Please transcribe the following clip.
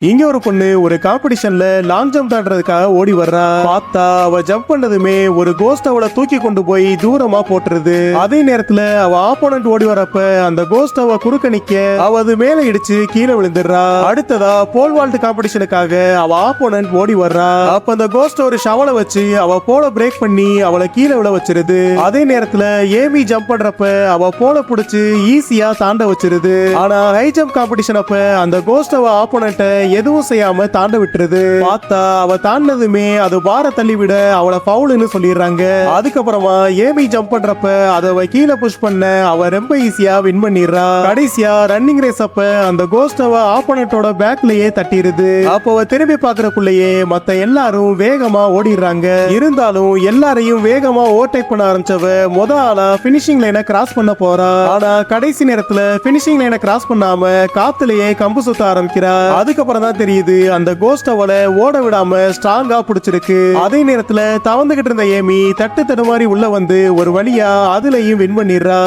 இங்க ஒரு பொண்ணு ஒரு காம்படிஷன்ல லாங் ஜம்ப் தாண்டறதுக்காக ஓடி வர்றா. பார்த்தா அவ ஜம்ப் பண்ணதுமே ஒரு கோஸ்ட் அவளை தூக்கி கொண்டு போய் தூரமா போட்டுருது. அதே நேரத்துல அவ ஆப்போனன்ட் ஓடி வரப்ப அந்த கோஸ்ட் அவ குறுக்க நிக்க அவ அது மேல இடிச்சு கீழே விழுந்துடுறா. அடுத்ததா போல் வால்ட் காம்படிஷனுக்காக அவ ஆப்போனன்ட் ஓடி வர்றா. அப்ப அந்த கோஸ்ட் ஒரு ஷவலை வச்சு அவ போல பிரேக் பண்ணி அவளை கீழே விழ வச்சிருது. அதே நேரத்துல ஏமி ஜம்ப் பண்றப்ப அவ போல புடிச்சு ஈஸியா தாண்ட வச்சிருது. ஆனா ஹை ஜம்ப் காம்படிஷன் அப்ப அந்த கோஸ்ட் அவ ஆப்போனன்ட் எதுவும் செய்யாம தாண்ட விட்டுருது. பார்த்தா அவ தாண்டதுமே அது பார தள்ளி விட அவளை ஃபவுல்னு சொல்லிடுறாங்க. அதுக்கப்புறமா ஏமி ஜம்ப் பண்றப்ப அதை கீழே புஷ் பண்ண அவ ரொம்ப ஈஸியா வின் பண்ணிடுறா. கடைசியா ரன்னிங் ரேஸ் அப்ப அந்த கோஸ்ட் அவ ஆப்போனன்ட்டோட பேக்லயே தட்டிடுது. அப்ப அவ திரும்பி பாக்குறக்குள்ளேயே மத்த எல்லாரும் வேகமா ஓடிடுறாங்க. இருந்தாலும் எல்லாரையும் வேகமா ஓவர்டேக் பண்ண ஆரம்பிச்சவ முத ஆளா பினிஷிங் லைனை கிராஸ் பண்ண போறா. ஆனா கடைசி நேரத்துல பினிஷிங் லைனை கிராஸ் பண்ணாம காத்துலயே கம்பு சுத்த ஆரம்பிக்கிறா. அதுக்கப்புறம் தான் தெரியுது அந்த கோஸ்ட் அவளை ஓட விடாம ஸ்ட்ராங்கா பிடிச்சிருக்கு. அதே நேரத்துல தவந்துகிட்டு இருந்த ஏமி தட்டு தடுமாறி உள்ள வந்து ஒரு வழியா அதுலயும் வின் பண்ணிடுறா.